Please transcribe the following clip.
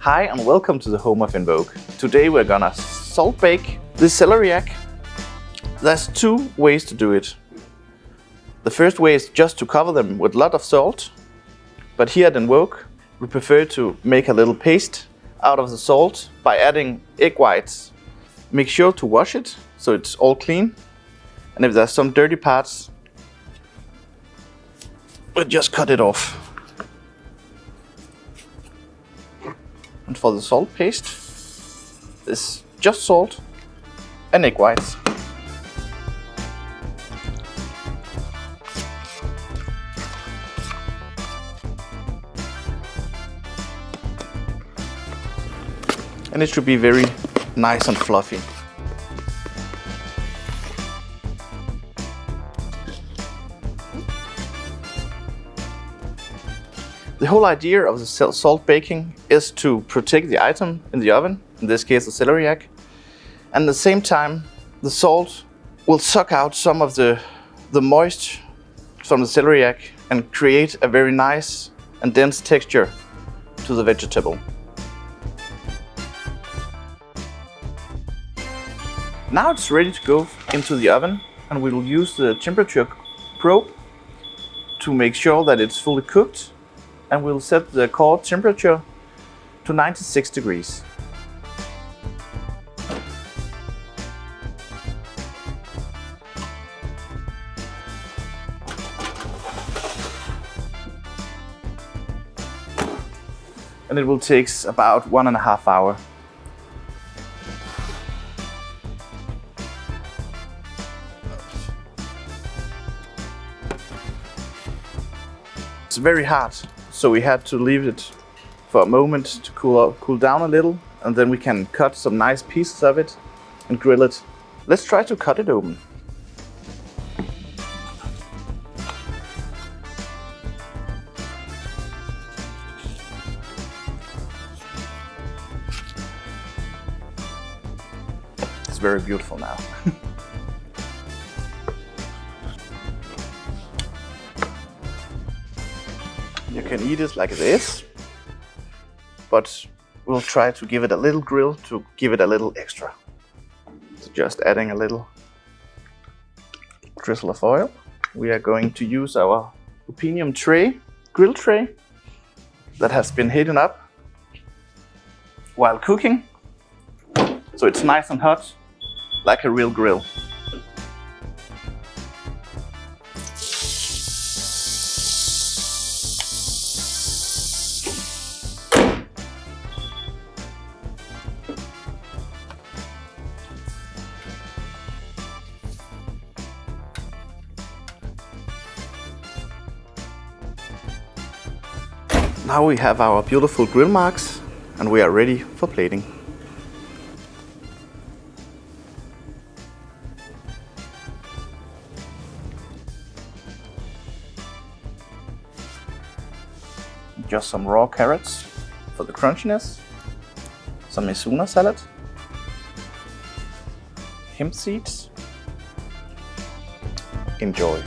Hi and welcome to the home of Invoq. Today we're gonna salt bake the celeriac. There's two ways to do it. The first way is just to cover them with a lot of salt, but here at Invoq we prefer to make a little paste out of the salt by adding egg whites. Make sure to wash it so it's all clean, and if there's some dirty parts, we'll just cut it off. And for the salt paste, it's just salt and egg whites. And it should be very nice and fluffy. The whole idea of the salt baking is to protect the item in the oven, in this case the celeriac, and at the same time the salt will suck out some of the moisture from the celeriac and create a very nice and dense texture to the vegetable. Now it's ready to go into the oven, and we will use the temperature probe to make sure that it's fully cooked. And we'll set the core temperature to 96 degrees. And it will take about 1.5 hours. It's very hot. So we had to leave it for a moment to cool down a little, and then we can cut some nice pieces of it and grill it. Let's try to cut it open. It's very beautiful now. You can eat it like this, but we'll try to give it a little grill to give it a little extra. So just adding a little drizzle of oil. We are going to use our aluminum tray, grill tray, that has been heated up while cooking. So it's nice and hot, like a real grill. Now we have our beautiful grill marks and we are ready for plating. Just some raw carrots for the crunchiness, some Mizuna salad, hemp seeds. Enjoy.